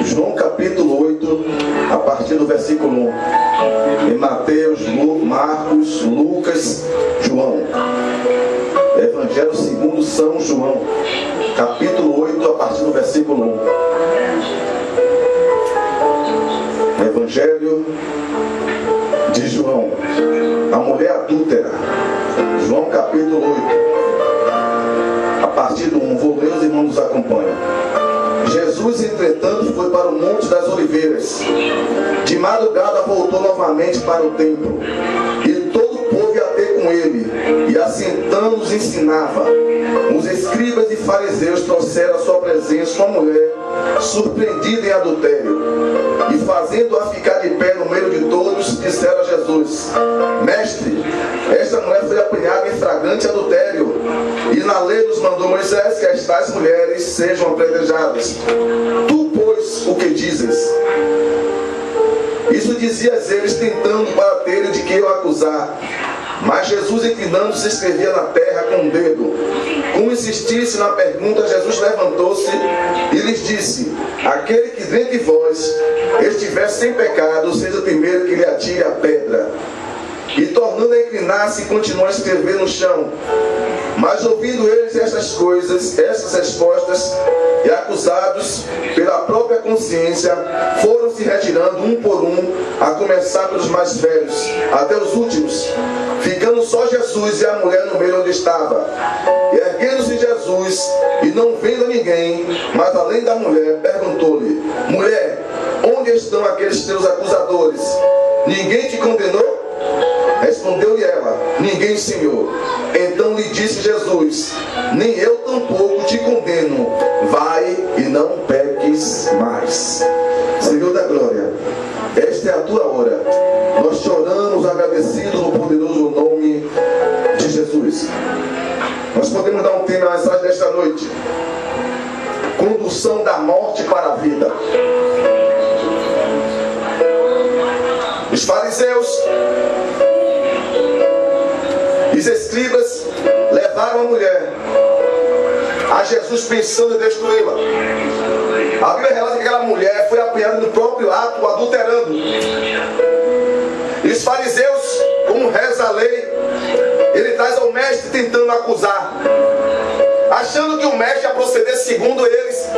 João capítulo 8, a partir do versículo 1. Em Mateus, Marcos, Lucas, João. Evangelho segundo São João, capítulo 8, a partir do versículo 1. Evangelho de João, a mulher adúltera. João capítulo 8, a partir do 1. Vou ler, os irmãos nos acompanham. Jesus, entretanto, foi para o Monte das Oliveiras. De madrugada voltou novamente para o templo, e todo o povo ia ter com ele, e assentando-os ensinava. Os escribas e fariseus trouxeram à sua presença uma mulher surpreendida em adultério, e fazendo-a ficar de pé no meio de todos, disseram a Jesus: Mestre, esta mulher foi apanhada em flagrante adultério, e na lei nos mandou Moisés que as tais mulheres sejam apedrejadas. Tu, pois, o que dizes? Isso dizias eles, tentando para ter de que o acusar. Mas Jesus, inclinando-se, escrevia na terra com o dedo. Como insistisse na pergunta, Jesus levantou-se e lhes disse: Aquele que dentre vós estiver sem pecado, seja o primeiro que lhe atire a pedra. E tornando a inclinar-se, continuou a escrever no chão. Mas ouvindo eles estas coisas, estas respostas, e acusados pela própria consciência, foram se retirando um por um, a começar pelos mais velhos, até os últimos, ficando só Jesus e a mulher no meio onde estava. E erguendo-se Jesus, e não vendo ninguém, mas além da mulher, perguntou-lhe: Mulher, onde estão aqueles teus acusadores? Ninguém te condenou? Respondeu-lhe ela: Ninguém, Senhor. Então lhe disse Jesus: Nem eu tampouco te condeno. Vai e não peques mais. Senhor da glória, esta é a tua hora. Nós te oramos agradecidos no poderoso nome de Jesus. Nós podemos dar um tema à mensagem desta noite: condução da morte para a vida. Os fariseus, os escribas levaram a mulher a Jesus pensando em destruí-la. A Bíblia relata que aquela mulher foi apanhada no próprio ato, adulterando. E os fariseus, como reza a lei, ele traz ao mestre tentando acusar, achando que o mestre ia proceder segundo eles.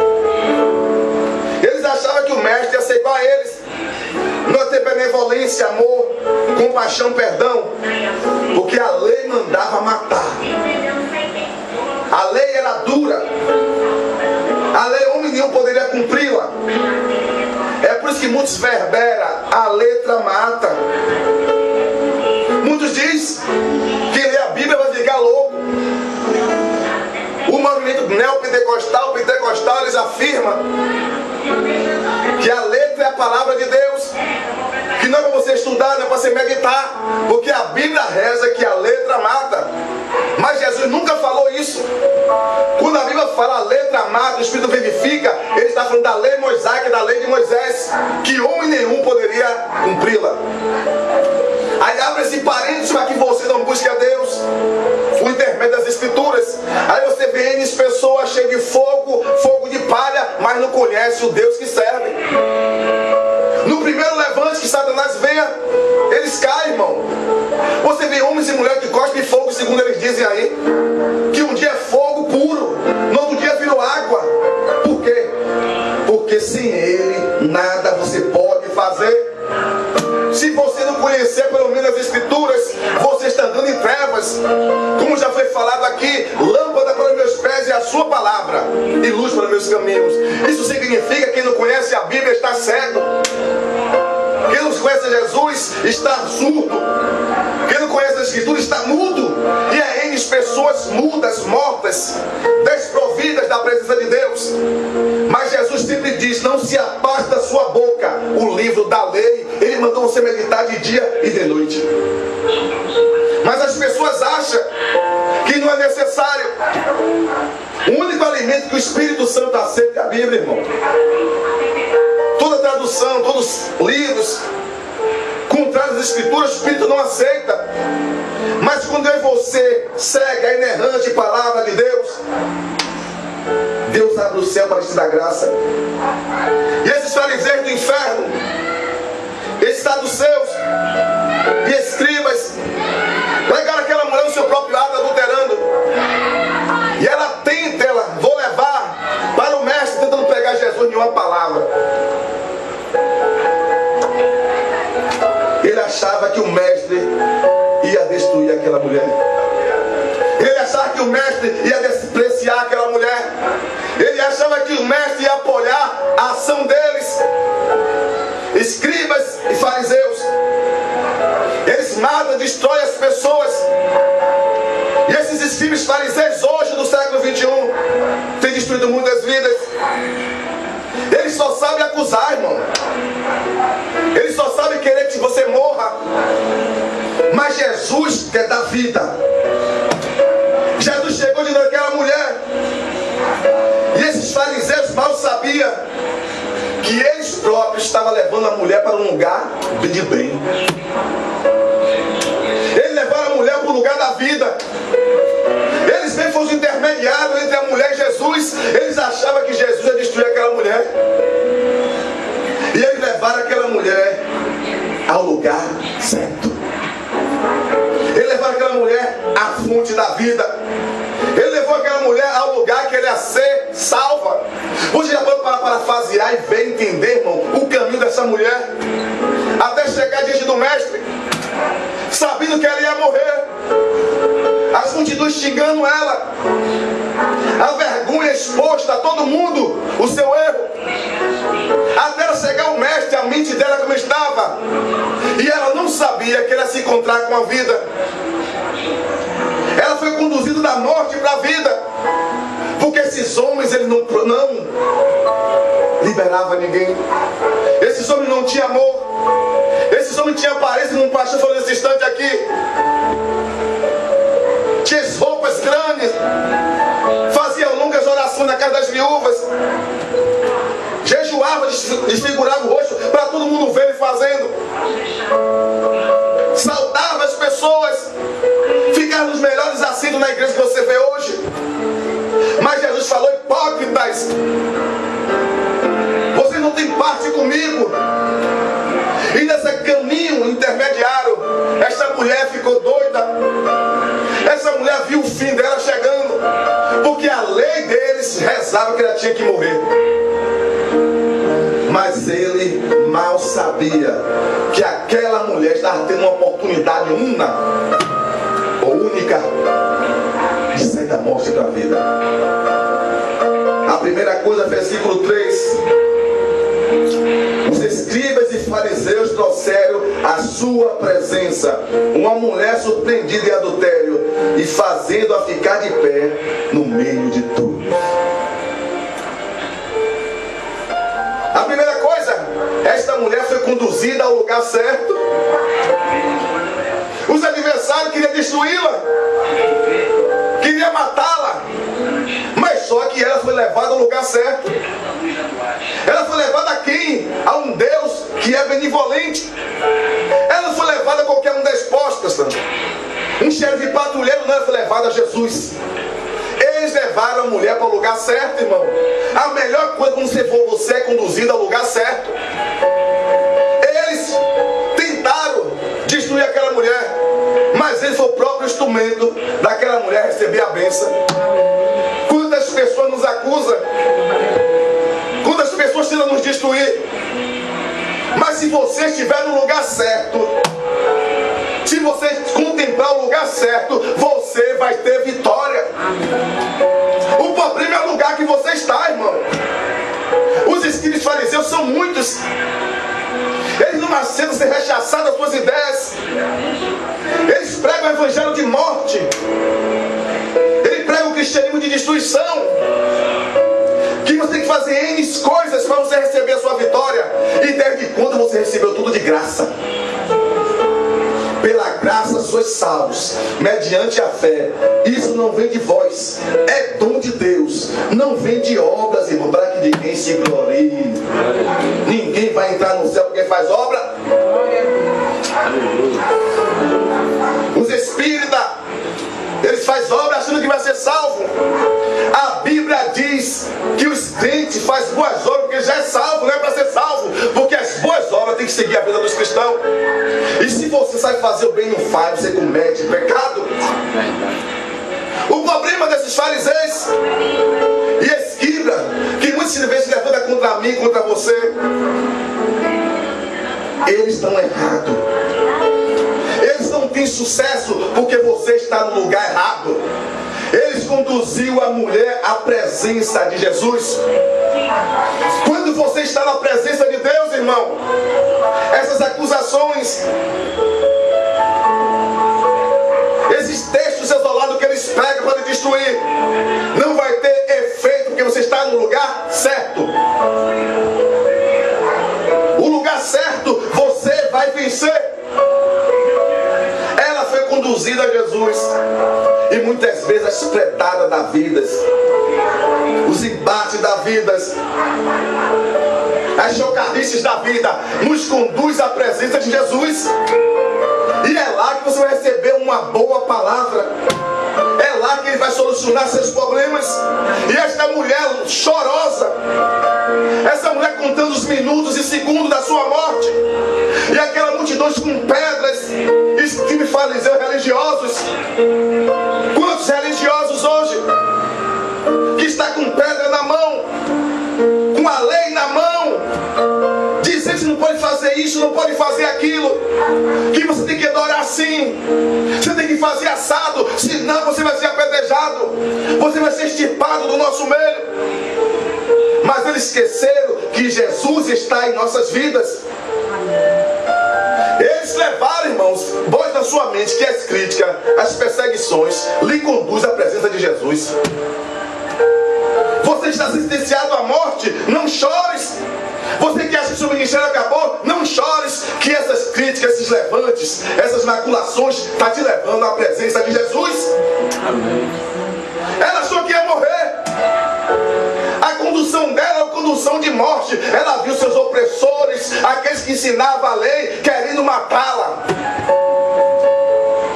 Eles achavam que o mestre ia ser igual a eles, não ter benevolência, amor, compaixão, perdão, porque a lei mandava matar. A lei era dura. A lei homem nenhum poderia cumpri-la. É por isso que muitos verberam: a letra mata. Muitos dizem que lê a Bíblia vai ficar louco. O movimento neopentecostal, pentecostal, eles afirmam que a letra é a palavra de Deus, que não é para você estudar, não é para você meditar, porque a Bíblia reza que a letra mata. Mas Jesus nunca falou isso. Quando a Bíblia fala a letra mata, o Espírito vivifica, ele está falando da lei mosaica, da lei de Moisés, que homem nenhum poderia cumpri-la. Aí abre esse parênteses para que você não busque a Deus, o intermédio das Escrituras. Aí você vê N pessoas cheias de fogo, fogo de palha, mas não conhece o Deus que serve. No primeiro levante que Satanás venha, eles caem, irmão. Você vê homens e mulheres que cospem fogo, segundo eles dizem aí, que um dia é fogo puro, no outro dia virou água. Por quê? Porque sem ele nada você pode fazer. Se você não conhecer pelo menos as Escrituras, você está andando em trevas. Como já foi falado aqui, lâmpada para os meus pés é a sua palavra e luz para os meus caminhos. Isso significa que quem não conhece a Bíblia está cego. Quem não conhece Jesus está surdo. Quem não conhece a Escritura está mudo. E há N pessoas mudas, mortas, desprovidas da presença de Deus. Mas Jesus sempre diz: não se afaste da sua boca o livro da lei. Ele mandou você meditar de dia e de noite. Mas as pessoas acham que não é necessário. O único alimento que o Espírito Santo aceita é a Bíblia, irmão. Toda tradução, todos os livros contrários às Escrituras, o Espírito não aceita. Mas quando eu e você segue a inerrante palavra de Deus, Deus abre o céu para te dar graça. E esses fariseus do inferno, esses saduceus e escribas, pegaram aquela mulher no seu próprio ato adulterando. E ela tenta, vou levar para o mestre, tentando pegar Jesus em uma palavra. Ele achava que o mestre ia destruir aquela mulher. Ele achava que o mestre ia despreciar aquela mulher. Ele achava que o mestre ia apoiar a ação deles. Escribas e fariseus, eles matam, destroem as pessoas. E esses escribas e fariseus hoje do século 21 têm destruído muitas vidas. Eles só sabem acusar, irmão. Eles só sabem querer que você morra. Mas Jesus quer dar vida. Jesus chegou de naquela mulher. E esses fariseus mal sabiam que eles próprios estavam levando a mulher para um lugar de bem. Eles levaram a mulher para o lugar da vida. Eles bem foram os intermediários entre a mulher e Jesus. Eles achavam que Jesus ia destruir aquela mulher. E eles levaram aquela mulher ao lugar certo. Eles levaram aquela mulher à fonte da vida. Ele levou aquela mulher ao lugar que ele ia ser salva. Você já pode parafasear e ver, entender, irmão, o caminho dessa mulher até chegar diante do mestre, sabendo que ela ia morrer, as multidões xingando ela, a vergonha exposta a todo mundo, o seu erro, até ela chegar ao mestre, a mente dela como estava, e ela não sabia que ela ia se encontrar com a vida. Ela foi conduzida da morte para a vida, porque esses homens eles não liberavam ninguém. Esses homens não tinham amor. Esses homens tinham aparência, num pastor falou nesse instante aqui, tinha as roupas grandes, faziam longas orações na casa das viúvas, jejuava, desfigurava o rosto para todo mundo ver ele fazendo, saudava as pessoas, ficava nos melhores assentos na igreja que você vê hoje. Mas Jesus falou: hipócritas, vocês não têm parte comigo. E nesse caminho intermediário, essa mulher ficou doida. Essa mulher viu o fim dela chegando, porque a lei deles rezava que ela tinha que morrer. Mas ele mal sabia que aquela mulher estava tendo uma oportunidade única de sair da morte para a vida. A primeira coisa, versículo 3: os escribas e fariseus trouxeram à sua presença uma mulher surpreendida em adultério e fazendo-a ficar de pé no meio de todos. A primeira coisa, esta mulher foi conduzida ao lugar certo. Os adversários queriam destruí-la, queriam matá-la, mas só que ela foi levada ao lugar certo. Ela foi levada a quem? A um Deus que é benevolente. Ela não foi levada a qualquer um das postas, um xerife patrulheiro, não, ela foi levada a Jesus. Eles levaram a mulher para o lugar certo, irmão. A melhor coisa quando você é conduzido ao lugar certo. Eles tentaram destruir aquela mulher, mas ele foi o próprio instrumento daquela mulher receber a bênção. Quantas pessoas nos acusam, quantas pessoas tentam nos destruir, mas se você estiver no lugar certo, se você contemplar o lugar certo, você vai ter vitória. O problema é o lugar que você está, irmão. Os escribas fariseus são muitos. Eles não aceitam ser rechaçados das suas ideias. Eles pregam o evangelho de morte. Eles pregam o cristianismo de destruição. Que você tem que fazer N coisas para você receber a sua vitória. E desde quando você recebeu tudo de graça? Pela graça sois salvos, mediante a fé. Isso não vem de vós, é dom de Deus. Não vem de obras, irmão, para que ninguém se glorie. Ninguém vai entrar no céu porque faz obra. Os espíritas, eles crentes faz obra achando que vai ser salvo. A Bíblia diz que os crentes fazem boas obras porque já é salvo, não é para ser salvo. Porque as boas obras têm que seguir a vida dos cristãos. E se você sabe fazer o bem e não faz, você comete pecado. O problema desses fariseus e escribas, que muitas vezes se levantam contra mim, contra você, eles estão errados. Eles não têm sucesso porque você está no lugar errado. Eles conduziu a mulher à presença de Jesus. Quando você está na presença de Deus, irmão, essas acusações, esses textos isolados que eles pregam para destruir, não vai ter efeito porque você está no lugar certo. O lugar certo, você vai vencer. Ela foi conduzida a Jesus. E muitas vezes as predadas da vida, os embates da vida, as chocadices da vida, nos conduz à presença de Jesus. E é lá que você vai receber uma boa palavra. É lá que Ele vai solucionar seus problemas. E esta mulher chorosa, essa mulher contando os minutos e segundos da sua morte, e aquela multidão com pedras, escribas e fariseus religiosos. Quantos religiosos hoje que está com pedra na mão, com a lei na mão, dizendo que não pode fazer isso, não pode fazer aquilo, que você tem que adorar assim, você tem que fazer assado, senão você vai ser apedrejado, você vai ser extirpado do nosso meio. Mas eles esqueceram que Jesus está em nossas vidas. Eles levaram, irmãos, voz na sua mente que as críticas, as perseguições lhe conduzem à presença de Jesus. Você está sentenciado à morte, não chores. Você que acha que o seu ministério acabou, não chores, que essas críticas, esses levantes, essas maculações estão te levando à presença de Jesus. Amém. Ela achou que ia morrer. A condução dela é uma condução de morte. Ela viu seus opressores, aqueles que ensinavam a lei, querendo matá-la.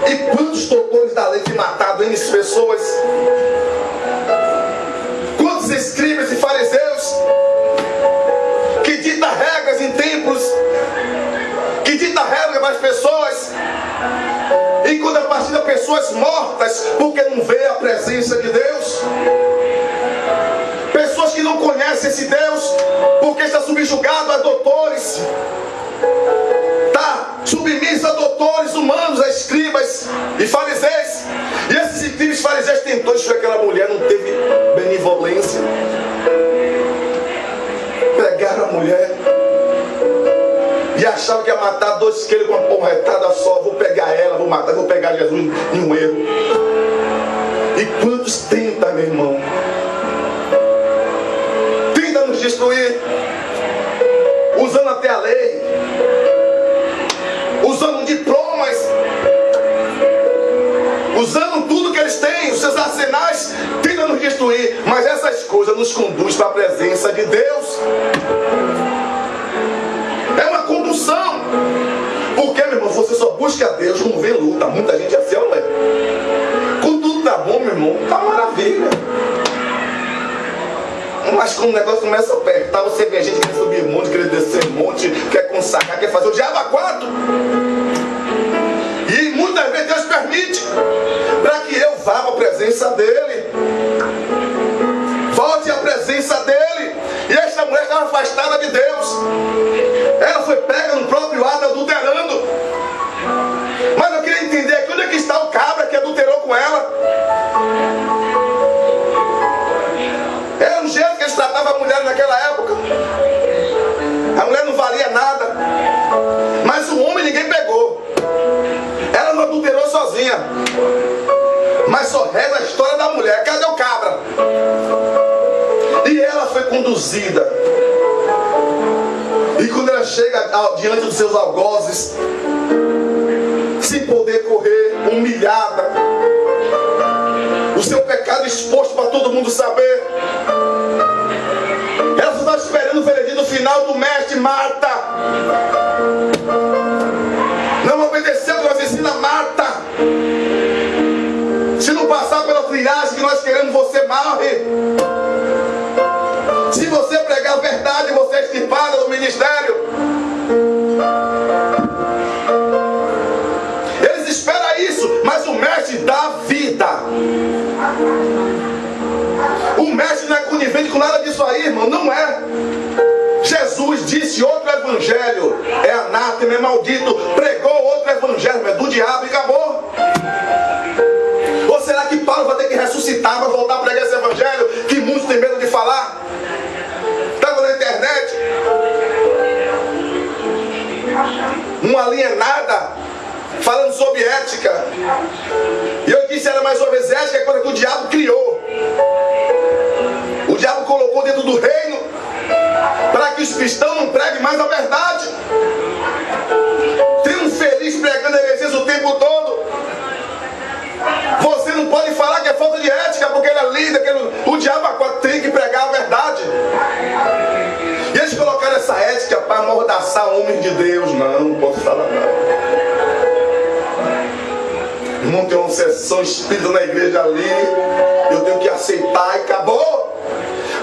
E quantos doutores da lei têm matado N pessoas? Quantos escribas e fariseus que ditam regras em templos, que ditam regras para as pessoas, e quando a partir de pessoas mortas porque não vê a presença de Deus. Pessoas que não conhecem esse Deus porque está subjugado a doutores, está submisso a doutores humanos, a escribas e fariseus. E esses escribas e fariseus tentou destruir aquela mulher, não teve benevolência. Pegaram a mulher e achavam que ia matar 2 quilos com uma porretada só. Vou pegar ela, vou matar, vou pegar Jesus em um erro. E quantos tentam, meu irmão? Tentam nos destruir, usando até a lei, usando diplomas, usando tudo que eles têm, os seus arsenais, tentam nos destruir. Mas essas coisas nos conduzem para a presença de Deus. É uma condução. Porque, meu irmão, você só busca a Deus quando vê luta. Muita gente assim, não é? Quando tudo tá bom, meu irmão, tá maravilha. Mas quando o negócio começa a apertar, você vê a gente quer subir monte, quer descer monte, quer consagrar, quer fazer o diabo a 4. E muitas vezes Deus permite para que eu vá para a presença dele. Volte à presença dele. E esta mulher estava afastada de Deus. Ela foi pega no próprio ato adulterando. Mas eu queria entender aqui onde é que está o cabra que adulterou com ela. Era um jeito que eles tratavam a mulher naquela época. A mulher não valia nada. Mas o homem ninguém pegou. Ela não adulterou sozinha. Mas só reza a história da mulher. Cadê o cabra? E ela foi conduzida. E quando ela chega diante dos seus algozes, sem poder correr, humilhada, o seu pecado exposto para todo mundo saber, ela só estava esperando o veredito final do mestre: mata. Não obedeceu, Deus ensina: mata. Se não passar aí, irmão, não é. Jesus disse outro evangelho é anátema, é maldito. Pregou outro evangelho, é do diabo e acabou. Ou será que Paulo vai ter que ressuscitar, vai voltar a pregar esse evangelho que muitos têm medo de falar? Estava na internet uma alienada falando sobre ética. E eu disse, era mais uma vez, ética é coisa que o diabo criou. O diabo colocou dentro do reino para que os cristãos não preguem mais a verdade. Tem um feliz pregando heresias o tempo todo. Você não pode falar que é falta de ética porque ele é líder, o diabo tem que pregar a verdade. E eles colocaram essa ética para amordaçar homens de Deus. Não posso falar nada. Não tem uma sessão espírita na igreja ali, eu tenho que aceitar e acabou.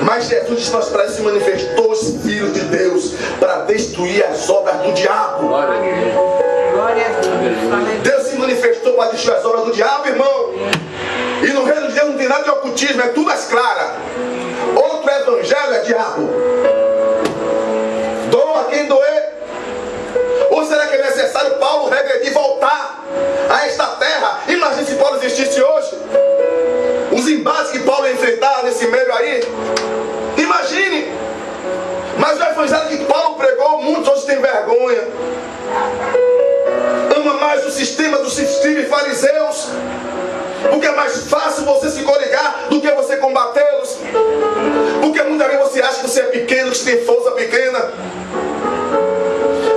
Mas Jesus disse para se manifestou os filhos de Deus para destruir as obras do diabo. Glória a Deus. Deus se manifestou para destruir as obras do diabo, irmão. E no reino de Deus não tem nada de ocultismo, é tudo às claras. Outro evangelho é diabo. Doa quem doer. Ou será que é necessário Paulo regredir e voltar a esta terra? Imagine se Paulo existisse hoje. Os embates que Paulo ia enfrentar nesse meio aí. Imagine. Mas o evangelho que Paulo pregou, muitos hoje têm vergonha. Ama mais o sistema dos escribas e fariseus, porque é mais fácil você se coligar do que você combatê-los. Porque muitas vezes você acha que você é pequeno, que você tem força pequena.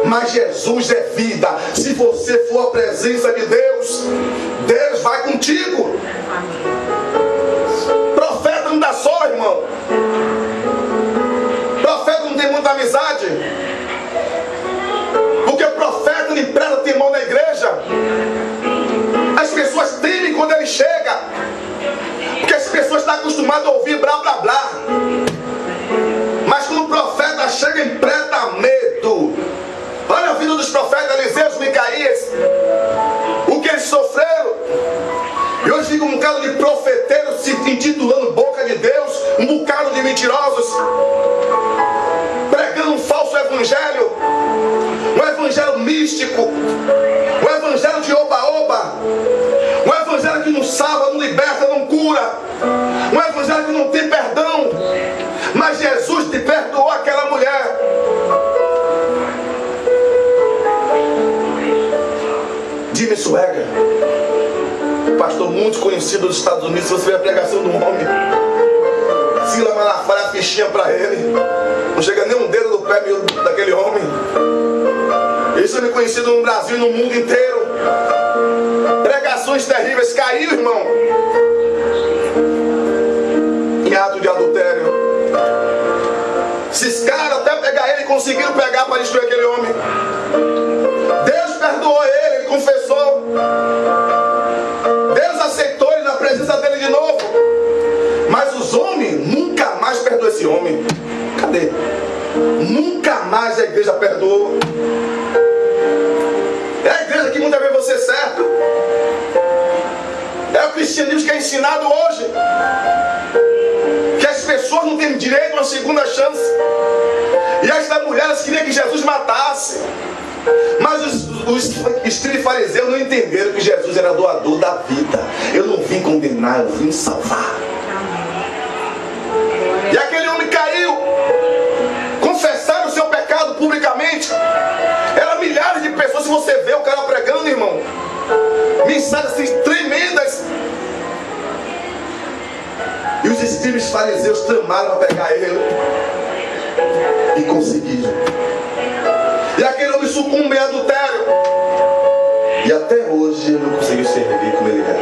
Mas Jesus é vida. Se você for a presença de Deus, Deus vai contigo. Profeta não dá só, irmão. Profeta não tem muita amizade. Porque o profeta ele presta temor na igreja. As pessoas temem quando ele chega. Porque as pessoas estão acostumadas a ouvir blá blá blá. Mas quando o profeta chega, empresta medo. Olha a vida dos profetas Eliseus, Micaías, o que eles sofreram. E hoje fica um bocado de profeteiros se intitulando boca de Deus, um bocado de mentirosos, pregando um falso evangelho, um evangelho místico, um evangelho de oba-oba, um evangelho que não salva, não liberta, não cura, um evangelho que não tem perdão. Mas Jesus te perdoou aquela mulher. Jimmy Swaggart, pastor muito conhecido dos Estados Unidos. Se você vê a pregação do homem, Sila Malafaia, a fichinha para ele, não chega nem um dedo do pé daquele homem. Isso é conhecido no Brasil e no mundo inteiro. Pregações terríveis. Caiu, irmão, em ato de adultério. Esses caras até pegar ele conseguiram pegar para destruir aquele homem. Deus perdoou ele, ele confessou. Deus aceitou ele na presença dele de novo. Mas os homens nunca mais perdoam esse homem. Cadê? Nunca mais a igreja perdoou. É a igreja que muitas vezes você cerca. É o cristianismo que é ensinado hoje, que as pessoas não têm direito a uma segunda chance. E estas mulheres queriam que Jesus matasse. Mas os escribas e fariseus não entenderam que Jesus era doador da vida. Eu não vim condenar, eu vim salvar. E aquele homem caiu. Confessaram o seu pecado publicamente. Eram milhares de pessoas. Se você vê o cara pregando, irmão, mensagens assim tremendas. E os escribas e fariseus tramaram para pegar ele. E conseguiram. E aquele homem sucumbe em adultério. E até hoje ele não conseguiu servir como ele era.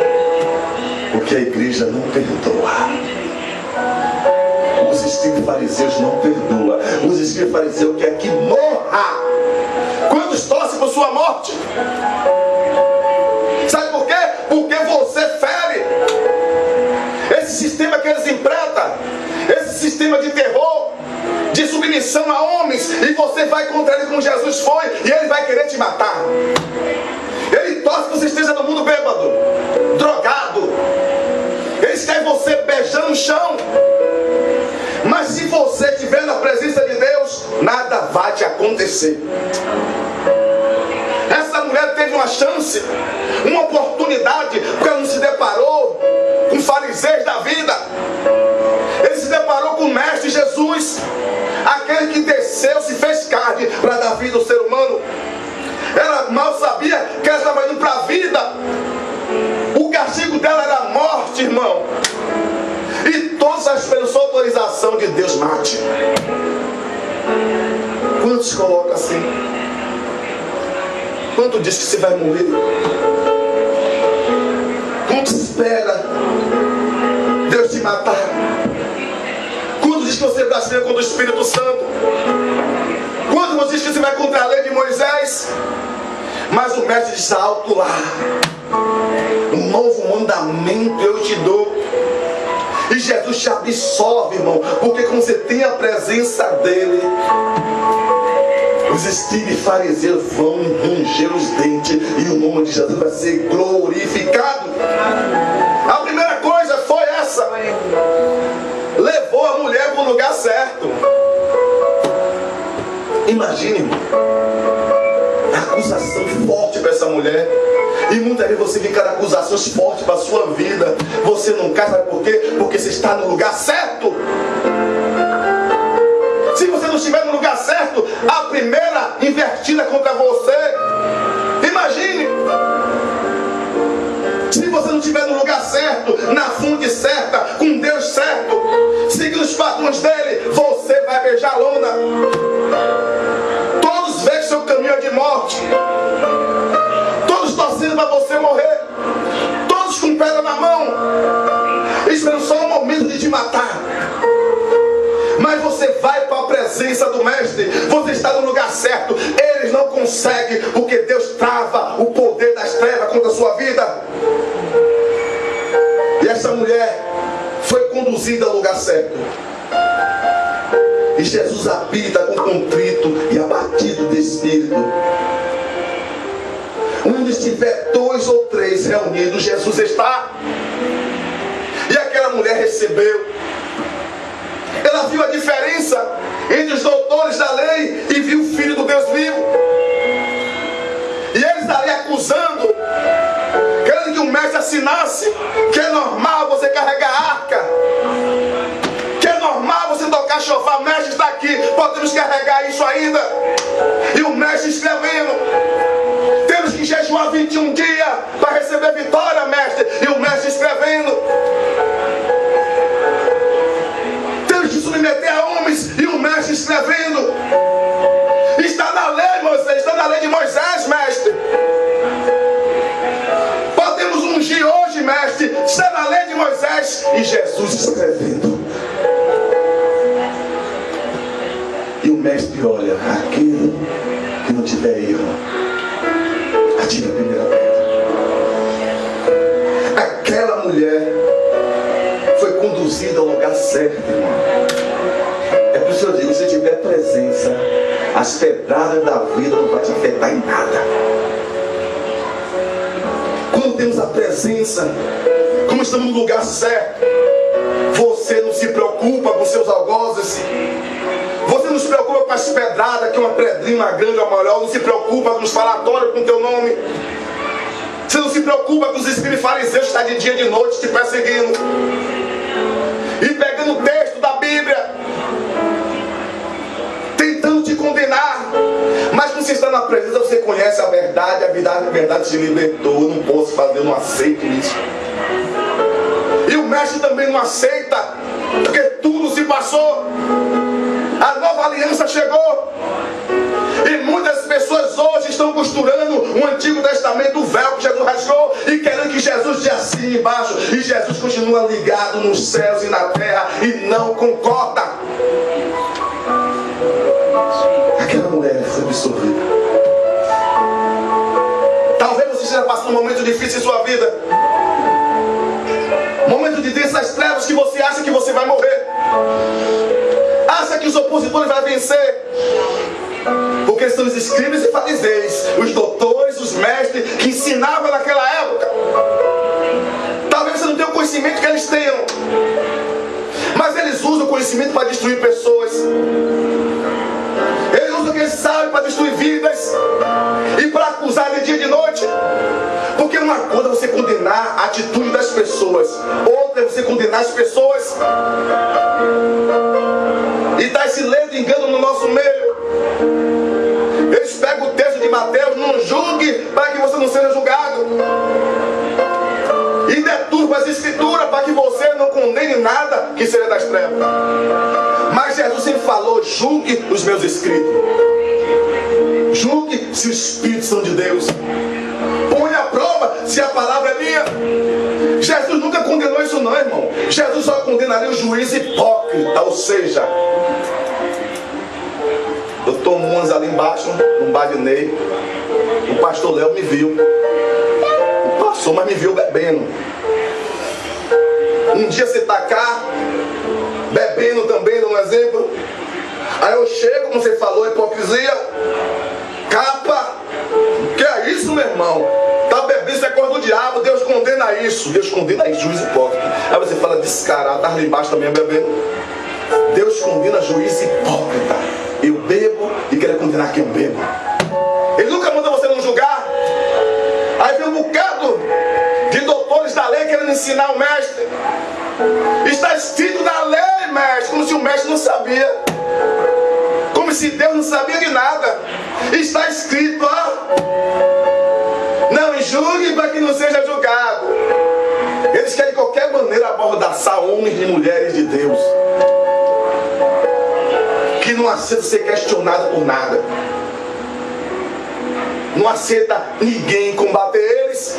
Porque a igreja não perdoa. Os escribas e fariseus não perdoam. Os escribas e fariseus querem que morra. Quantos torcem por sua morte? Sabe por quê? Porque você fere. Esse sistema que eles implantam, esse sistema de terror, de submissão a homens, e você vai contra ele como Jesus foi, e ele vai querer te matar. Ele torce que você esteja no mundo bêbado, drogado. Eles querem você beijando o chão. Mas se você vai te acontecer. Essa mulher teve uma chance, uma oportunidade, porque ela não se deparou com fariseus da vida. Ele se deparou com o Mestre Jesus, aquele que desceu, se fez carne para dar vida ao ser humano. Ela mal sabia que ela estava indo para a vida. O castigo dela era a morte, irmão. E todas as pessoas, autorização de Deus, mate. Quantos colocam assim? Quanto diz que você vai morrer? Quanto espera Deus te matar? Quanto diz que você blasfema contra o Espírito Santo? Quanto você diz que você vai contra a lei de Moisés? Mas o mestre diz alto lá: um novo mandamento eu te dou. E Jesus te absolve, irmão, porque quando você tem a presença dele, os escribas e fariseus vão ranger os dentes e o nome de Jesus vai ser glorificado. A primeira coisa foi essa: levou a mulher para o lugar certo. Imagine, irmão, a acusação forte para essa mulher. E muitas vezes você fica acusações fortes para a sua vida. Você não cai, sabe por quê? Porque você está no lugar certo. Se você não estiver no lugar certo, a primeira invertida contra você. Imagine. Se você não estiver no lugar certo, na fonte certa, com Deus certo, seguindo os padrões dele, você vai beijar a lona. Todos veem seu caminho de morte. Todos torcendo para você morrer. Todos com pedra na mão, esperando só um momento de te matar. Mas você vai para a presença do Mestre. Você está no lugar certo. Eles não conseguem, porque Deus trava o poder das trevas contra a sua vida. E essa mulher foi conduzida ao lugar certo. E Jesus habita com contrito e abatido de espírito. Onde estiver 2 ou 3 reunidos, Jesus está. E aquela mulher recebeu. Ela viu a diferença entre os doutores da lei e viu o Filho do Deus vivo. E eles ali acusando, querendo que o mestre assinasse que é normal você carregar a arca, que é normal você tocar chofar. O mestre está aqui, podemos carregar isso ainda. E o mestre escrevendo: temos que jejuar 21 dias para receber vitória, mestre. E o mestre escrevendo: temos que submeter a homens. E o mestre escrevendo: está na lei, Moisés, está na lei de Moisés, mestre. Podemos ungir hoje, mestre, está na lei de Moisés. E Jesus escrevendo. E o mestre olha: aquele que não tiver erro, atire a primeira pedra. Aquela mulher foi conduzida ao lugar certo, irmão. É por isso que eu digo: se tiver presença, as pedradas da vida não vão te afetar em nada. Quando temos a presença, como estamos no lugar certo, você não se preocupa com seus algozes. Você não se preocupa com as pedradas, que é uma pedrinha, uma grande ou maior. Não se preocupa com os falatórios com o teu nome. Você não se preocupa com os espíritos fariseus que estão de dia e de noite te perseguindo. E pegando o texto da Bíblia, tentando te condenar. Mas quando você está na presença, você conhece a verdade te libertou. Eu não posso fazer, eu não aceito isso. E o mestre também não aceita, porque tudo se passou. A nova aliança chegou. E muitas pessoas hoje estão costurando o Antigo Testamento, o véu que Jesus rasgou, e querendo que Jesus te assine embaixo. E Jesus continua ligado nos céus e na terra e não concorda. Aquela mulher foi absorvida. Talvez você esteja passando um momento difícil em sua vida, momento de densas trevas, que você acha que você vai morrer, acha que os opositores vão vencer, porque são os escribas e fariseus, os doutores, os mestres que ensinavam naquela época. Talvez você não tenha o conhecimento que eles tenham, mas eles usam o conhecimento para destruir pessoas. Eles usam alguém sabe para destruir vidas e para acusar de dia e de noite. Porque uma coisa é você condenar a atitude das pessoas, outra é você condenar as pessoas. E está esse ledo engano no nosso meio. Eles pegam o texto de Mateus: não julgue para que você não seja julgado. E deturpa as escrituras para que você não condene nada que seja das trevas. Mas Jesus sempre falou: julgue os meus escritos. Julgue se os Espíritos são de Deus. Põe à prova se a palavra é minha. Jesus nunca condenou isso não, irmão. Jesus só condenaria o juiz hipócrita. Ou seja, eu estou uns ali embaixo, num badinei. O pastor Léo me viu. Passou, mas me viu bebendo. Um dia você está cá, bebendo também, dando um exemplo. Aí eu chego, como você falou, hipocrisia. Capa. Que é isso, meu irmão? Tá bebendo, isso é coisa do diabo. Deus condena isso. Deus condena isso, juiz hipócrita. Aí você fala descarado, tá ali embaixo também bebendo. Deus condena juiz hipócrita. Eu bebo e quero condenar quem eu bebo. Ele nunca manda você não julgar. Aí vem um bocado de doutores da lei querendo ensinar o mestre. Está escrito na lei, mestre, como se o mestre não sabia. Como se Deus não sabia de nada. Está escrito, não julgue para que não seja julgado. Eles querem de qualquer maneira amordaçar homens e mulheres de Deus, que não aceita ser questionado por nada. Não aceita ninguém combater eles.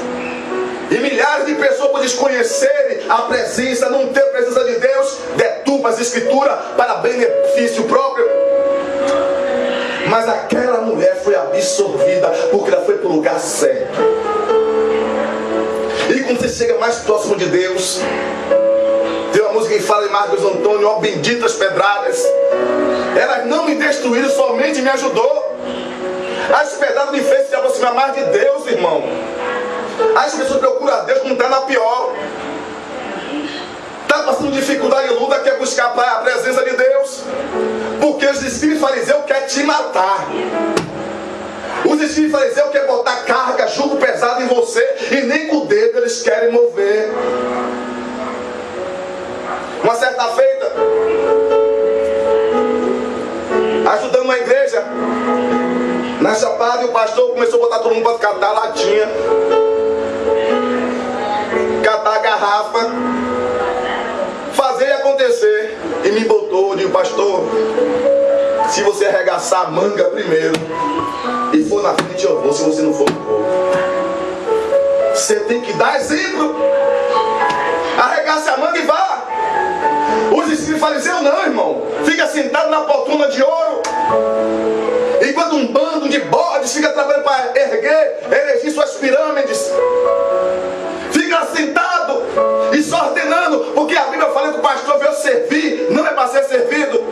E milhares de pessoas, por desconhecerem a presença, não ter a presença de Deus, deturpam as escrituras para benefício próprio. Mas aquela mulher foi absorvida porque ela foi para o lugar certo. E quando você chega mais próximo de Deus, tem uma música que fala em Marcos Antônio: ó benditas pedradas, elas não me destruíram, somente me ajudou. As pedradas me fez se aproximar mais de Deus, irmão. As pessoas procuram a Deus quando está na pior. Está passando dificuldade e luta, quer buscar a presença de Deus. Porque os espíritos fariseus querem te matar. Os espíritos fariseus querem botar carga, jugo pesado em você, e nem com o dedo eles querem mover. Uma certa feita, ajudando uma igreja na Chapada, e o pastor começou a botar todo mundo para catar latinha, catar a garrafa, fazer e acontecer. E me botou, disse: pastor, se você arregaçar a manga primeiro e for na frente eu vou, se você não for eu vou. Você tem que dar exemplo. Arregace a manga e vá. Os espíritos fariseus não, irmão. Fica sentado na poltrona de ouro, enquanto um bando de bodes fica trabalhando para erigir suas pirâmides. Fica sentado e só ordenando, porque a Bíblia fala que o pastor veio servir, não é para ser servido.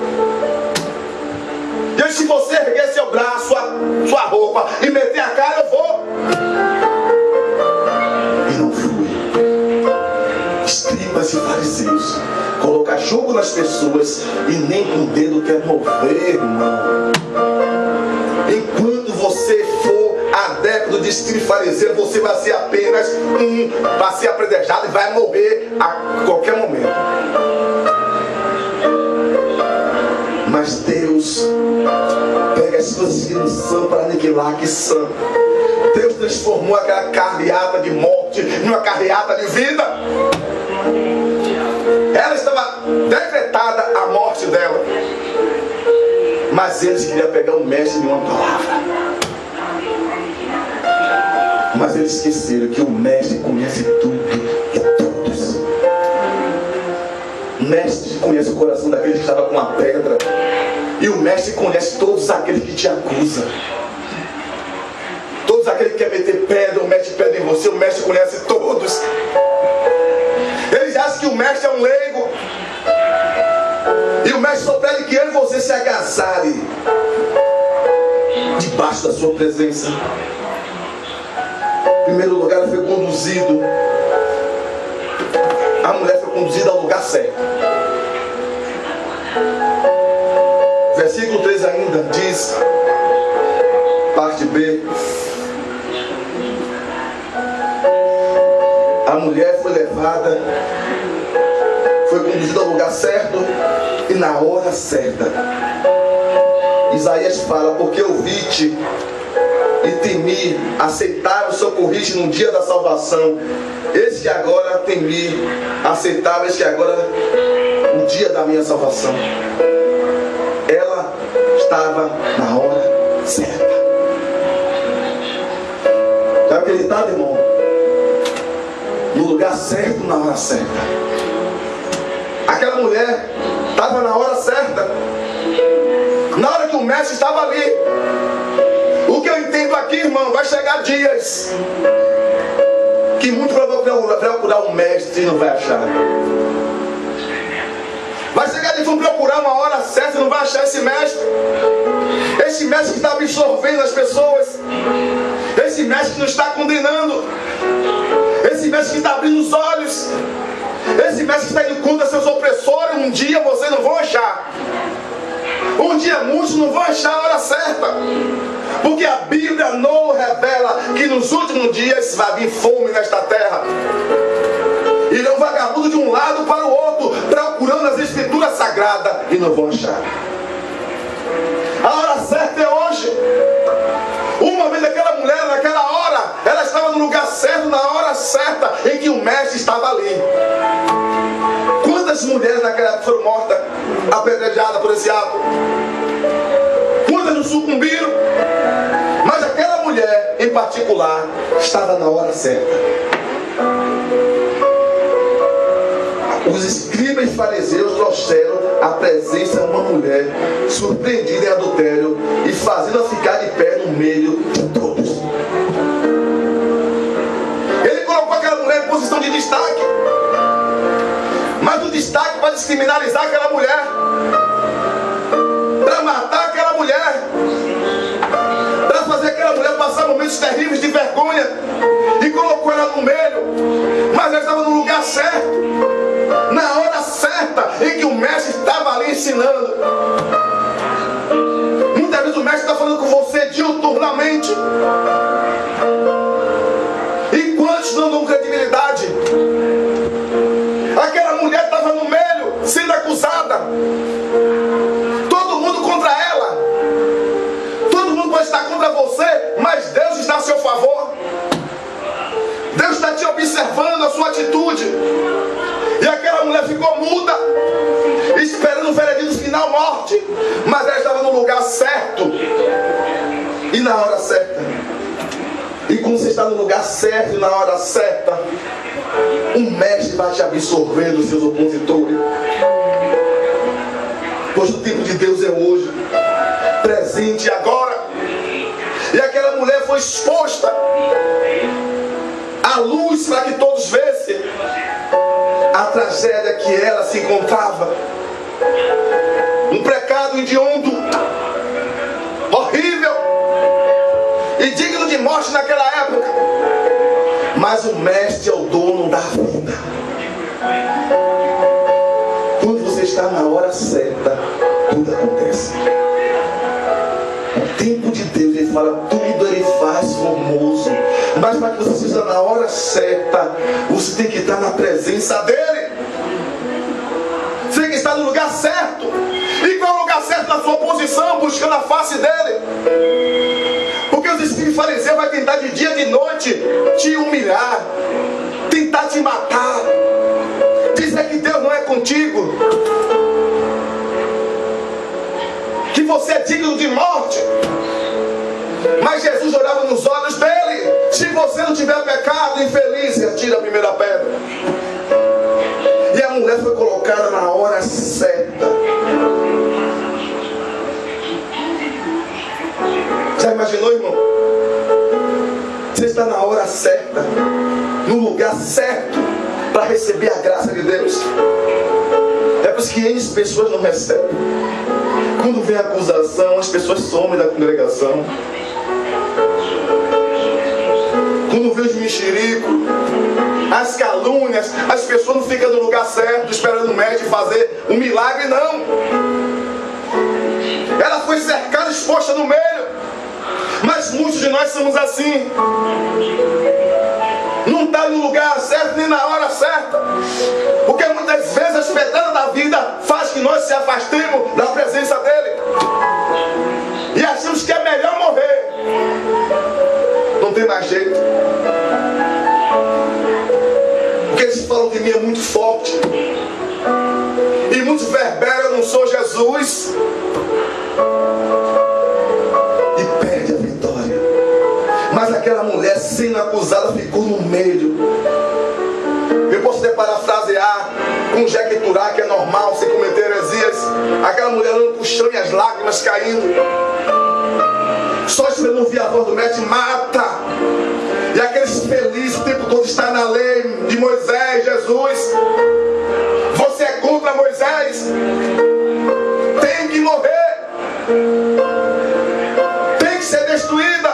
E se você erguer seu braço, sua roupa e meter a cara, eu vou. E não fui. Escribas e fariseus colocar jogo nas pessoas e nem com o dedo quer mover, irmão. Enquanto você for adepto de escriba e fariseu, você vai ser apenas vai ser apredejado e vai morrer a qualquer momento. Mas Deus pega as suas filhas sã para aniquilar que sã. Deus transformou aquela carreata de morte numa carreata de vida. Ela estava decretada a morte dela, mas eles queriam pegar o mestre em uma palavra. Mas eles esqueceram que o mestre conhece tudo e todos. O mestre conhece o coração daquele que estava com a pedra, e o mestre conhece todos aqueles que te acusam. Todos aqueles que querem meter pedra, o mestre pedra em você, o mestre conhece todos. Eles acham que o mestre é um leigo, e o mestre só pede que ele e você se agasalhe debaixo da sua presença. Em primeiro lugar, ele foi conduzido. A mulher foi conduzida ao lugar certo. Versículo 3 ainda diz: parte B. A mulher foi levada, foi conduzida ao lugar certo e na hora certa. Isaías fala: porque ouvi-te e temi, aceitaram, socorriste no dia da salvação. Eis que agora temi, aceitaram, eis que agora o dia da minha salvação. Ela estava na hora certa. Já acreditado, irmão? No lugar certo, na hora certa. Aquela mulher estava na hora certa. Na hora que o mestre estava ali. O que eu entendo aqui, irmão, vai chegar dias que muito provavelmente vai procurar um mestre e não vai achar. Vai chegar dias que vão procurar uma hora certa e não vai achar esse mestre. Esse mestre que está absorvendo as pessoas. Esse mestre que não está condenando. Esse mestre que está abrindo os olhos. Esse mestre que está indo contra seus opressores. Um dia vocês não vão achar. Um dia muitos não vão achar a hora certa. Porque a Bíblia nos revela que nos últimos dias vai vir fome nesta terra. Irão vagabundo de um lado para o outro, procurando as escrituras sagradas e não vão achar. A hora certa é hoje. Uma vez aquela mulher, naquela hora, ela estava no lugar certo, na hora certa, em que o mestre estava ali. Quantas mulheres naquela época foram mortas, apedrejadas por esse ato? Quantas não sucumbiram? Mas aquela mulher, em particular, estava na hora certa. Os escribas e fariseus trouxeram à presença uma mulher surpreendida em adultério e fazendo-a ficar de pé no meio de todos. Ele colocou aquela mulher em posição de destaque. Mas o destaque para descriminalizar aquela mulher, para matar aquela mulher, para fazer aquela mulher passar momentos terríveis de vergonha, e colocou ela no meio. Mas ela estava no lugar certo, na hora certa, em que o mestre estava ali ensinando. Muitas vezes o mestre está falando com você diuturnamente. E quantos não dão credibilidade? Aquela mulher estava no meio, sendo acusada. Todo mundo contra ela. Todo mundo pode estar contra você, mas Deus está a seu favor. Deus está te observando a sua atitude. E aquela mulher ficou muda, esperando o veredito final, morte. Mas ela estava no lugar certo e na hora certa. E quando você está no lugar certo e na hora certa, o mestre vai te absorver dos seus opositores. Pois o tempo de Deus é hoje, presente agora. E aquela mulher foi exposta à luz para que todos vissem a tragédia que ela se encontrava. Um pecado hediondo, horrível e digno de morte naquela época. Mas o mestre é o dono da vida. Quando você está na hora certa, tudo acontece. O tempo de Deus, ele fala, tudo ele faz formoso. Mas para que você esteja na hora certa, você tem que estar na presença dele. Você tem que estar no lugar certo. E qual é o lugar certo? Na sua posição, buscando a face dele. Porque os espíritos fariseus vai tentar de dia e de noite te humilhar, tentar te matar, dizer que Deus não é contigo, que você é digno de morte. Mas Jesus olhava nos olhos dele. Se você não tiver pecado, infeliz, atira a primeira pedra. E a mulher foi colocada na hora certa. Já imaginou, irmão? Você está na hora certa, no lugar certo, para receber a graça de Deus. É por isso que N pessoas não recebem. Quando vem a acusação, as pessoas somem da congregação. Quando vem os mexericos, as calúnias, as pessoas não ficam no lugar certo, esperando o médico fazer um milagre, não. Ela foi cercada, exposta no meio. Mas muitos de nós somos assim. Não está no lugar certo nem na hora certa. Porque muitas vezes as pedradas da vida fazem que nós se afastemos da presença dele. E achamos que é melhor morrer. Não tem mais jeito. O que eles falam de mim é muito forte. E muitos verberam, eu não sou Jesus. E perde a vitória. Mas aquela mulher sendo acusada ficou no meio. Eu posso até parafrasear com jequiturá, que é normal sem cometer heresias. Aquela mulher olhando para o chão e as lágrimas caindo. Só esperando ouvir a voz do mestre: mata. E aqueles felizes o tempo todo está na lei de Moisés, Jesus. Você é contra Moisés? Tem que morrer. Tem que ser destruída.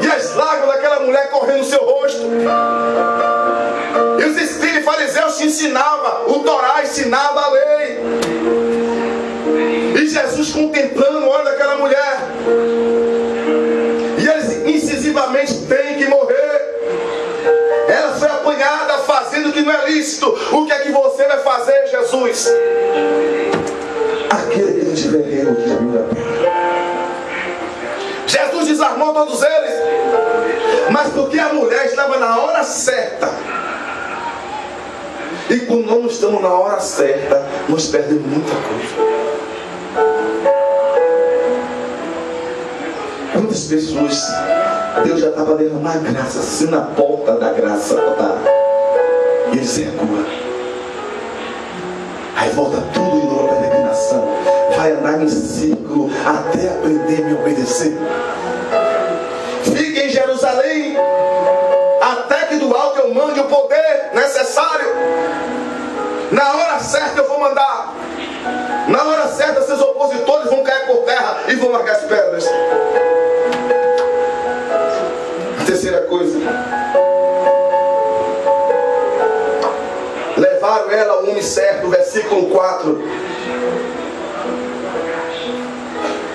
E as lágrimas daquela mulher correndo no seu rosto. E os escribas e fariseus te ensinavam, o Torá ensinava a lei. E Jesus contemplando o olho daquela mulher. E eles incisivamente têm que morrer. Ela foi apanhada fazendo o que não é lícito. O que é que você vai fazer, Jesus? Aquele que não tiver erro, desvia a pena. Jesus desarmou todos eles. Mas porque a mulher estava na hora certa. E quando não estamos na hora certa, nós perdemos muita coisa. Quantas pessoas Deus já estava derramando graça, assim na porta da graça, e eles recuam. Aí volta tudo de novo a peregrinação. Vai andar em círculo até aprender a me obedecer. Fique em Jerusalém até que do alto eu mande o poder necessário. Na hora certa eu vou mandar. Na hora certa seus opositores vão cair por terra e vão largar as pedras. Terceira coisa. Levaram ela ao homem certo, versículo 4.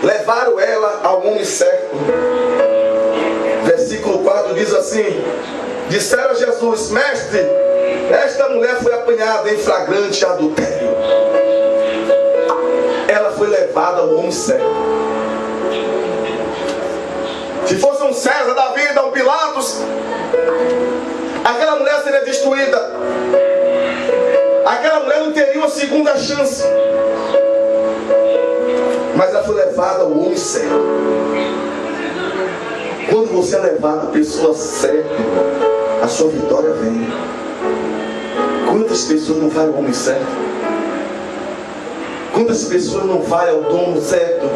Levaram ela ao homem certo. Versículo 4 diz assim: disseram a Jesus: mestre, esta mulher foi apanhada em flagrante adultério. Ela foi levada ao homem certo. Se fosse um César da vida, um Pilatos, aquela mulher seria destruída. Aquela mulher não teria uma segunda chance. Mas ela foi levada ao homem certo. Quando você é levado à pessoa certa, a sua vitória vem. Quantas pessoas não vai ao homem certo? Quantas pessoas não vai ao dono certo?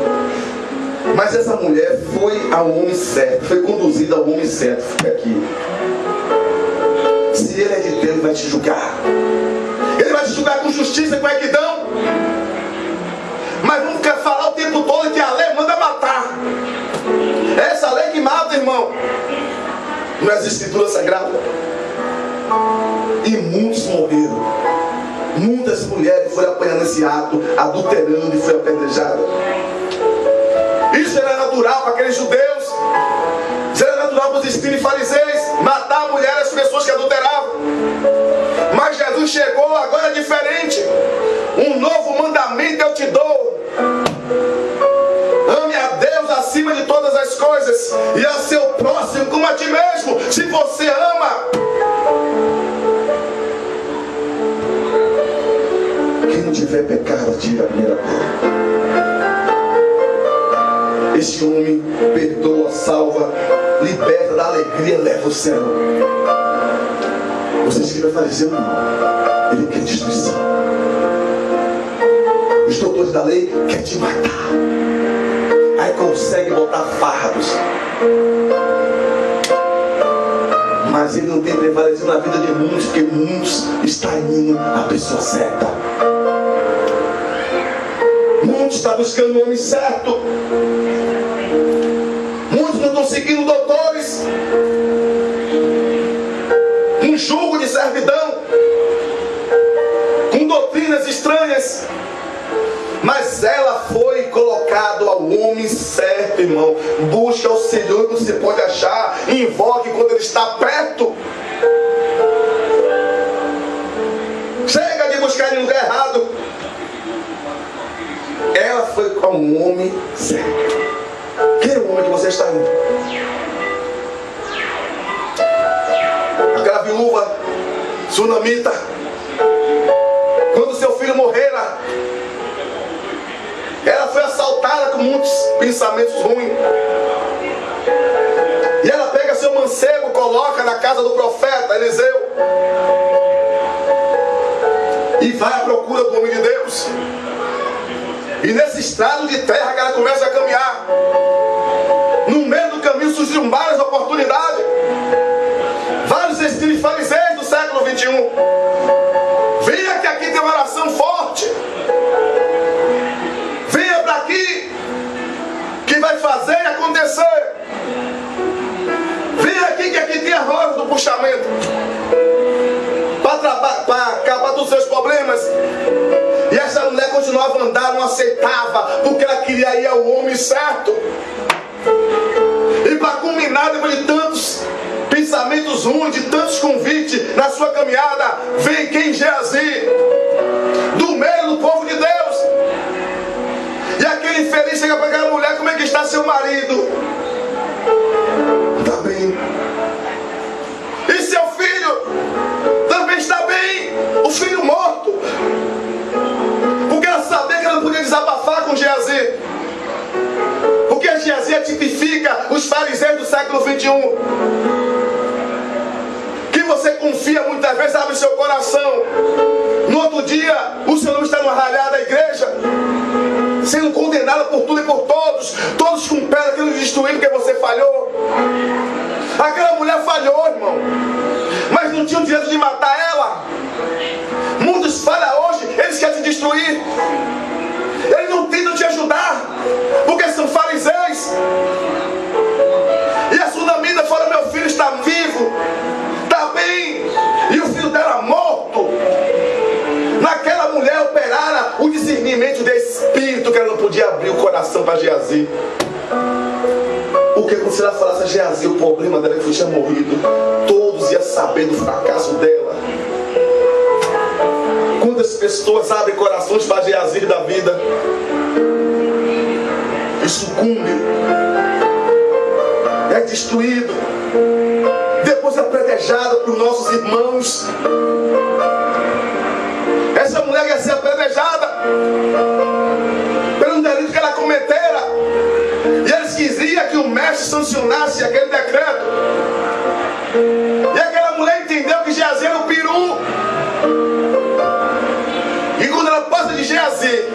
Mas essa mulher foi ao homem certo, foi conduzida ao homem certo. Fica aqui. Se ele é de Deus, ele vai te julgar. Ele vai te julgar com justiça e com equidão. Mas não quer falar o tempo todo que a lei manda matar. É essa lei que mata, irmão. Não é as escrituras sagradas. E muitos morreram. Muitas mulheres foram apanhando esse ato, adulterando e foram apedrejadas. Isso era natural para aqueles judeus. Isso era natural para os escribas e fariseus. Matar a mulher e as pessoas que adulteravam. Mas Jesus chegou, agora é diferente. Um novo mandamento eu te dou. Ame a Deus acima de todas as coisas e a seu próximo como a ti mesmo. Se você ama, quem não tiver pecado, tira a primeira pedra. Este homem perdoa, salva, liberta da alegria, leva ao céu. Vocês que vai fazer não. Ele quer destruição. Os doutores da lei querem te matar. Aí consegue botar fardos. Mas ele não tem prevalecido na vida de muitos, porque muitos estão indo a pessoa certa. Muitos estão buscando o homem certo. Muitos não estão seguindo doutores. Um jugo de servidão, com doutrinas estranhas. Mas ela foi colocada ao homem certo, irmão. Busque ao Senhor que você pode achar. Invoque quando Ele está perto. Chega de buscar em lugar errado. Ela foi com um homem certo. Quem é o homem que você está indo? Aquela viúva sunamita, quando seu filho morrera, ela foi assaltada com muitos pensamentos ruins. E ela pega seu mancebo, coloca na casa do profeta Eliseu e vai à procura do homem de Deus. E nesse estrado de terra que ela começa a caminhar, no meio do caminho surgiram várias oportunidades. Vários estilos fariseus do século 21. Venha que aqui tem uma oração forte. Venha para aqui que vai fazer acontecer. Venha aqui que aqui tem a roda do puxamento para acabar dos seus problemas. E essa mulher continuava a andar, não aceitava, porque ela queria ir ao homem certo. E para culminar, depois de tantos pensamentos ruins, de tantos convites na sua caminhada, vem quem? Geazi, do meio do povo de Deus. E aquele infeliz chega para aquela mulher: como é que está seu marido? Está bem. E seu filho? Também está bem. O filho morto. Porque ela sabia que ela não podia desabafar com Geazi. Porque a Geazi tipifica os fariseus do século 21. Que você confia muitas vezes, abre seu coração. No outro dia, o seu nome está no ralhar da igreja, sendo condenado por tudo e por todos. Todos com pedra querendo destruir porque você falhou. Aquela mulher falhou, irmão, mas não tinha o direito de matar ela. Muitos falham hoje, eles querem te destruir. Eles não tentam te ajudar, porque são fariseus. E a sunamita fala: meu filho está vivo, está bem. E o filho dela morto. Naquela mulher operara o discernimento de espírito, que ela não podia abrir o coração para Geazi. Porque quando você falasse a Geazi, o problema dela é que tinha morrido, todos iam saber do fracasso dela. Quantas pessoas abrem corações para Geazi da vida e sucumbe, é destruído, depois é apedrejado por nossos irmãos. Essa mulher ia ser apedrejada pelo delito que ela cometera, e eles queriam que o mestre sancionasse aquele decreto. E aquela mulher entendeu que Geazi era o peru. E quando ela passa de Geazi,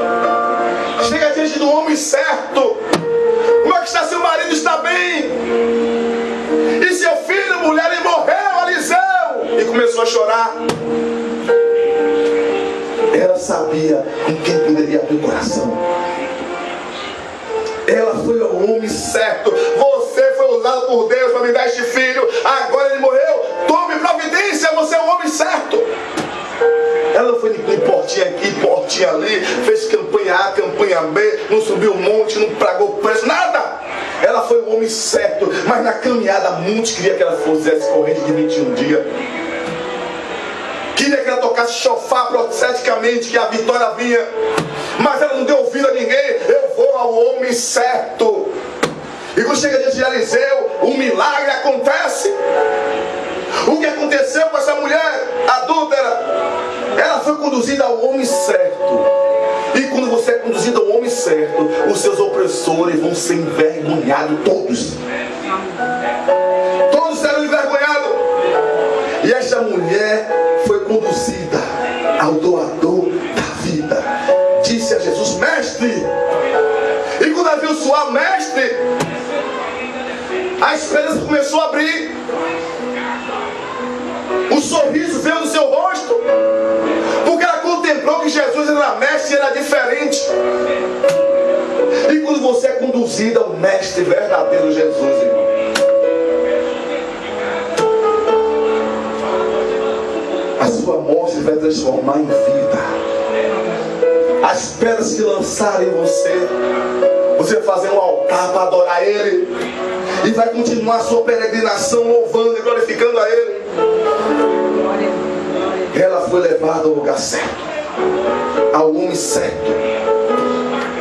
chega diante do homem certo: como é que está seu marido? Está bem. E seu filho, mulher, ele morreu, Eliseu. E começou a chorar. Ela sabia em quem poderia abrir o coração. Ela foi ao homem certo. Você foi usado por Deus para me dar este filho. Agora ele morreu. Tome providência, você é o homem certo. Ela não foi de portinha aqui, portinha ali, fez campanha A, campanha B, não subiu o monte, não pagou preço, nada. Ela foi o homem certo, mas na caminhada muitos queriam que ela fizesse corrente de 21 dias. Queria que ela tocasse chofar profeticamente que a vitória vinha. Mas ela não deu ouvido a ninguém. Eu vou ao homem certo. E quando chega diante de Eliseu, um milagre acontece. O que aconteceu com essa mulher adúltera? Ela foi conduzida ao homem certo. E quando você é conduzido ao homem certo, os seus opressores vão ser envergonhados todos. Todos serão envergonhados. E esta mulher foi conduzida ao doador da vida. Disse a Jesus: mestre. E quando ela viu suar mestre, a esperança começou a abrir. O sorriso veio no seu rosto, porque ela contemplou que Jesus era mestre e era diferente. E quando você é conduzido ao mestre verdadeiro Jesus, irmão, a sua morte vai transformar em vida. As pedras que lançarem em você Você vai fazer um altar para adorar Ele. E vai continuar a sua peregrinação louvando e glorificando a Ele. Ela foi levada ao lugar certo, ao homem certo.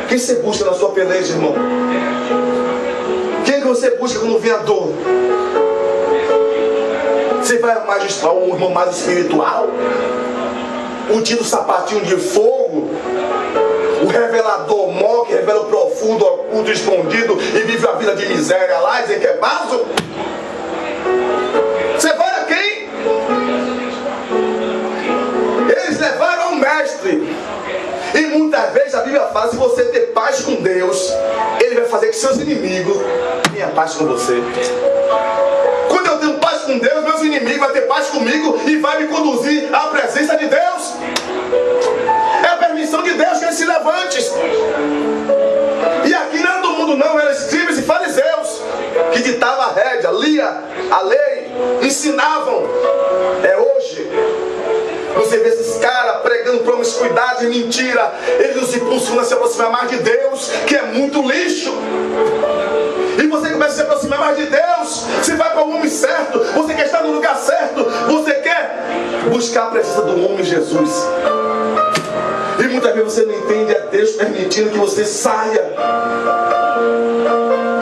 Quem você busca na sua peleja, irmão? Quem que você busca quando vem a dor? Você vai mais um irmão mais espiritual? O tio sapatinho de fogo? O revelador mó que revela o profundo, oculto, escondido e vive a vida de miséria lá e dizer que é vaso? Você vai a quem? Eles levaram ao mestre. E muitas vezes a Bíblia fala: se você ter paz com Deus, Ele vai fazer que seus inimigos tenham paz com você. Quando eu tenho paz com Deus, meus inimigos vão ter paz comigo e vai me conduzir à presença de Deus. É a permissão de Deus que eles se levante. E aqui não era do mundo não, eram escribas e fariseus que ditavam a rédea, lia a lei, ensinavam. É hoje. Você vê esses caras pregando promiscuidade e mentira. Eles nos impulsionam a se aproximar mais de Deus, que é muito lixo. E você começa a se aproximar mais de Deus. Você vai para o homem certo. Você quer estar no lugar certo. Você quer buscar a presença do homem Jesus. E muitas vezes você não entende. É Deus permitindo que você saia.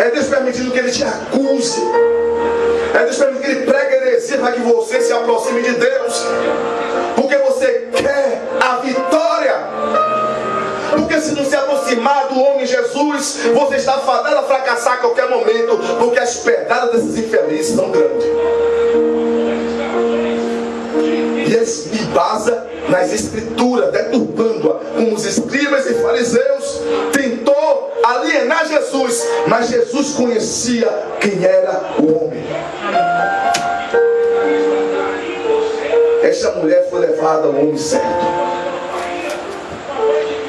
É Deus permitindo que Ele te acuse. É Deus permitindo que Ele pregue heresia para que você se aproxime de Deus. Porque você quer a vitória. Porque se não se aproximar do homem Jesus, você está fadado a fracassar a qualquer momento. Porque as pedradas desses infelizes são grandes. E eles embasam nas escrituras, deturpando-a, como os escribas e fariseus tentou alienar Jesus, mas Jesus conhecia quem era o homem. Esta mulher foi levada ao homem certo.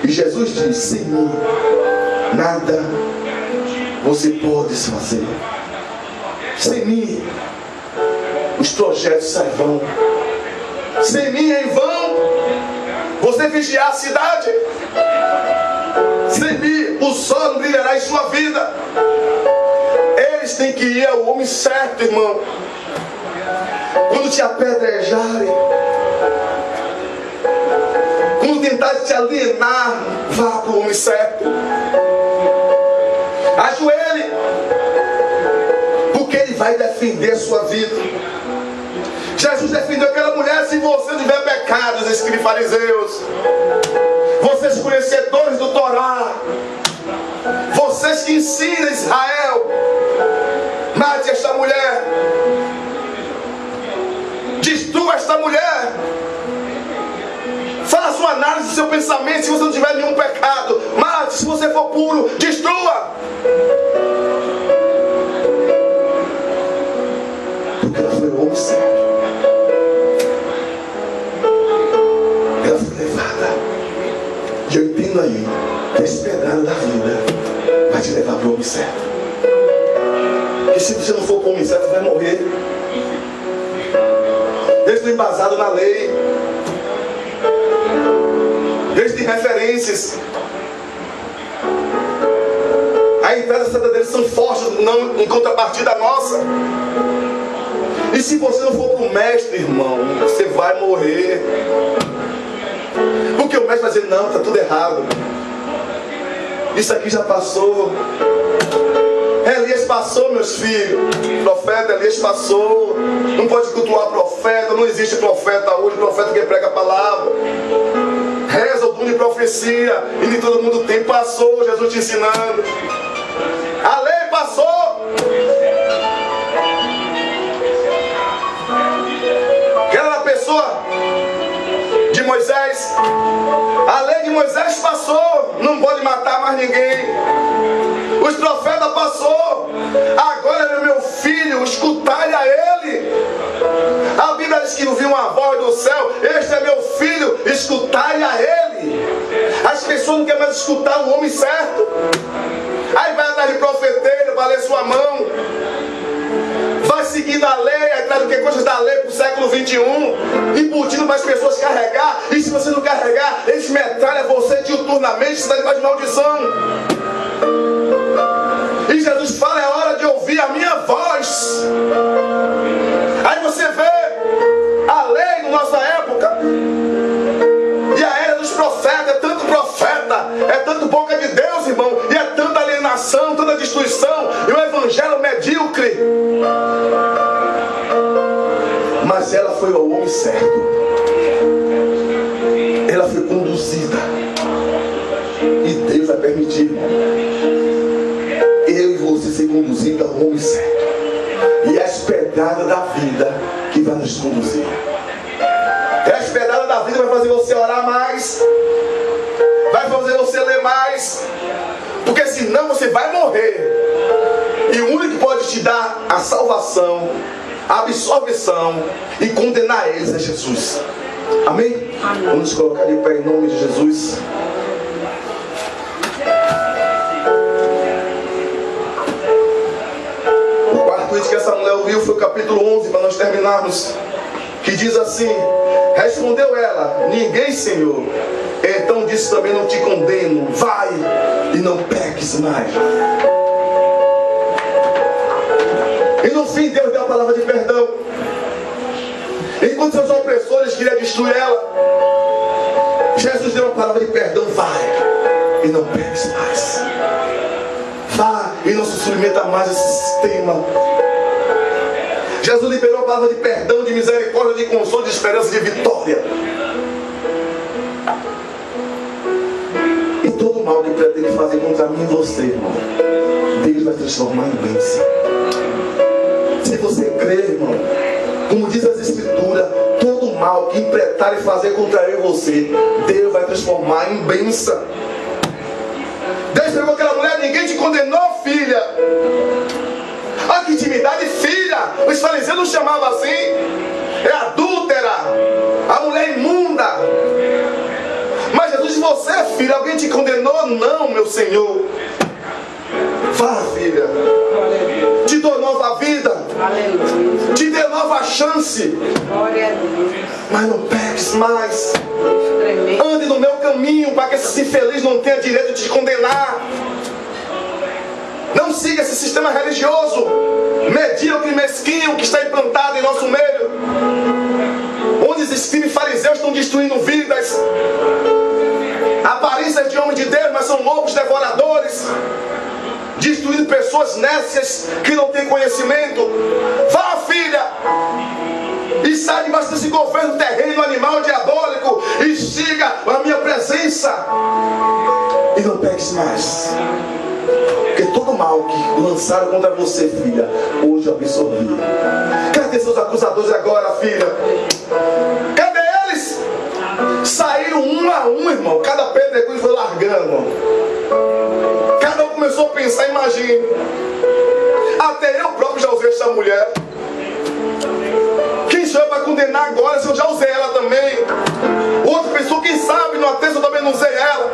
E Jesus diz: sem mim nada você pode fazer. Sem mim os projetos saem vão. Sem mim é em vão você vigiar a cidade. Sem mim o sol não brilhará em sua vida. Eles têm que ir ao homem certo, irmão. Quando te apedrejarem, quando tentarem te alienar, vá para o homem certo. Ajoelhe, porque Ele vai defender a sua vida. Jesus defendeu aquela mulher: se você tiver pecados, escribas e fariseus, vocês conhecedores do Torá, vocês que ensinam Israel, mate esta mulher, destrua esta mulher. Faça sua análise do seu pensamento. Se você não tiver nenhum pecado, mate. Se você for puro, destrua. Porque ela foi o homem certo. Ela foi levada. E eu entendo aí que esse pedaço da vida vai te levar para o homem certo. E se você não for para o homem certo, você vai morrer. Eles estão embasados na lei. Eles têm referências. A entrada santa deles são fortes, não em contrapartida nossa. E se você não for para o mestre, irmão, você vai morrer. Porque o mestre vai dizer: não, está tudo errado. Isso aqui já passou. Elias passou, meus filhos. O profeta Elias passou. Não pode cultuar profeta. Não existe profeta hoje. Profeta que prega a palavra. Reza o dom de profecia. E nem todo mundo tem. Passou, Jesus te ensinando. A lei passou. Aquela pessoa de Moisés. A lei de Moisés passou. Não pode matar mais ninguém. Os profetas passou. Agora, meu filho, escutai a ele. A Bíblia diz que ouviu uma voz do céu: este é meu filho, escutai a ele. As pessoas não querem mais escutar o homem certo. Aí vai atrás de profeteiro, vai ler sua mão. Vai seguindo a lei, atrás do que coisas da lei para o século 21, embutindo para as pessoas carregar. E se você não carregar, eles metralham você diuturnamente, você está debaixo de maldição. milagre. Mas ela foi ao homem certo. Ela foi conduzida. E Deus vai permitir, irmão, eu e você ser conduzido ao homem certo. E é as pedradas da vida que vai nos conduzir. É as pedradas da vida que vai fazer você orar mais, vai fazer você ler mais, porque senão você vai morrer. E o único que pode te dar a salvação, a absolvição e condenar eles é Jesus. Amém? Amém. Vamos nos colocar de pé em nome de Jesus. O quarto item que essa mulher ouviu foi o capítulo 11, para nós terminarmos, que diz assim: respondeu ela: ninguém, Senhor. Então disse também: não te condeno, vai e não peques mais. E no fim Deus deu a palavra de perdão. Enquanto seus opressores queriam destruir ela, Jesus deu a palavra de perdão: vai e não peques mais. Vá e não se submeta mais a esse sistema. Jesus liberou a palavra de perdão, de misericórdia, de consolo, de esperança, de vitória. E todo mal que pretende fazer contra mim e você, irmão, Deus vai transformar em bênção. Se você crê, irmão, como diz as Escrituras, todo mal que empreitarem fazer contra eu e você, Deus vai transformar em bênção. Deus pegou aquela mulher: ninguém te condenou, filha. Olha que intimidade, filha. Os fariseus não chamavam assim. É adúltera, a mulher imunda. Mas Jesus disse: você, filha, alguém te condenou? Não, meu Senhor. Vá, filha, te dou nova vida. Aleluia. Te dê nova chance. Glória a Deus. Mas não peques mais. Ande no meu caminho, para que esse infeliz não tenha direito de te condenar. Não siga esse sistema religioso medíocre e mesquinho que está implantado em nosso meio, onde os escribas e fariseus estão destruindo vidas, aparências de homens de Deus, mas são lobos devoradores, destruindo pessoas nécias que não têm conhecimento. Vá, filha, e sai debaixo desse governo terreno, animal, diabólico, e siga a minha presença. E não peques mais. Porque todo mal que lançaram contra você, filha, hoje eu absorvi. Cadê seus acusadores agora, filha? Cadê eles? Saíram um a um, irmão. Cada pedregulho foi largando, irmão. Cada um começou a pensar: imagine, até eu próprio já usei essa mulher. Quem sou eu para condenar agora se eu já usei ela também? Outra pessoa, quem sabe, no texto eu também não usei ela.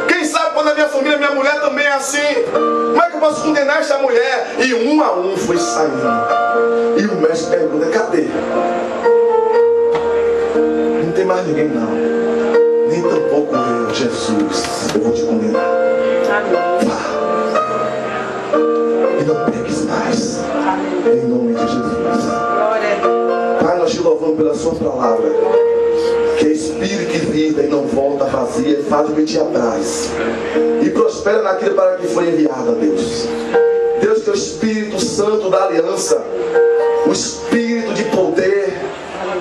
Quem sabe quando a minha família, minha mulher também é assim. Como é que eu posso condenar essa mulher? E um a um foi saindo. E o mestre pergunta: cadê? Não tem mais ninguém, não. Nem tampouco eu, Jesus, eu vou te condenar. Vá. E não peques mais. Em nome de Jesus. Pai, nós te louvamos pela sua palavra, que é espírito e vida e não volta vazia, e faz o que te apraz e prospera naquilo para que foi enviado, a Deus. Deus, que é o Espírito Santo da aliança, o Espírito de poder,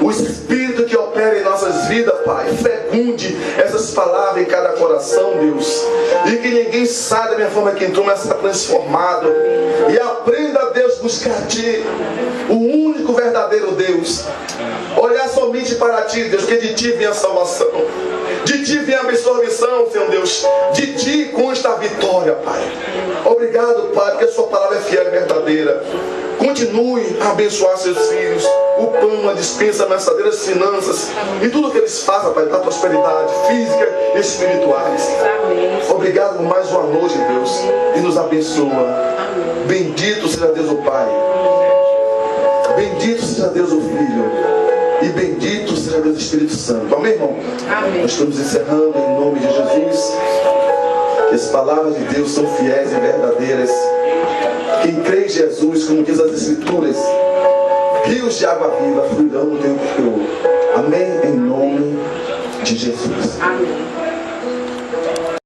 o Espírito que opera em nossas vidas, Pai, fecunde essas palavras em cada coração, Deus, e que ninguém saia da minha forma que entrou, mas seja transformado, e aprenda, Deus, buscar a Ti, o único verdadeiro Deus, olhar somente para Ti, Deus, que de Ti vem a salvação, de Ti vem a absolvição, Senhor Deus, de Ti consta a vitória, Pai. Obrigado, Pai, porque a Sua palavra é fiel e verdadeira. Continue a abençoar seus filhos, o pão, a dispensa, a mensadeira, as finanças e tudo que eles fazem, Pai, para a prosperidade física e espirituais. Obrigado por mais uma noite, Deus, e nos abençoa. Bendito seja Deus o Pai, bendito seja Deus o Filho, e bendito seja Deus o Espírito Santo. Amém, irmão? Amém. Nós estamos encerrando em nome de Jesus. Que as palavras de Deus são fiéis e verdadeiras. Quem crê em Jesus, como diz as Escrituras, rios de água viva fluirão no teu interior. Amém? Em nome de Jesus. Amém.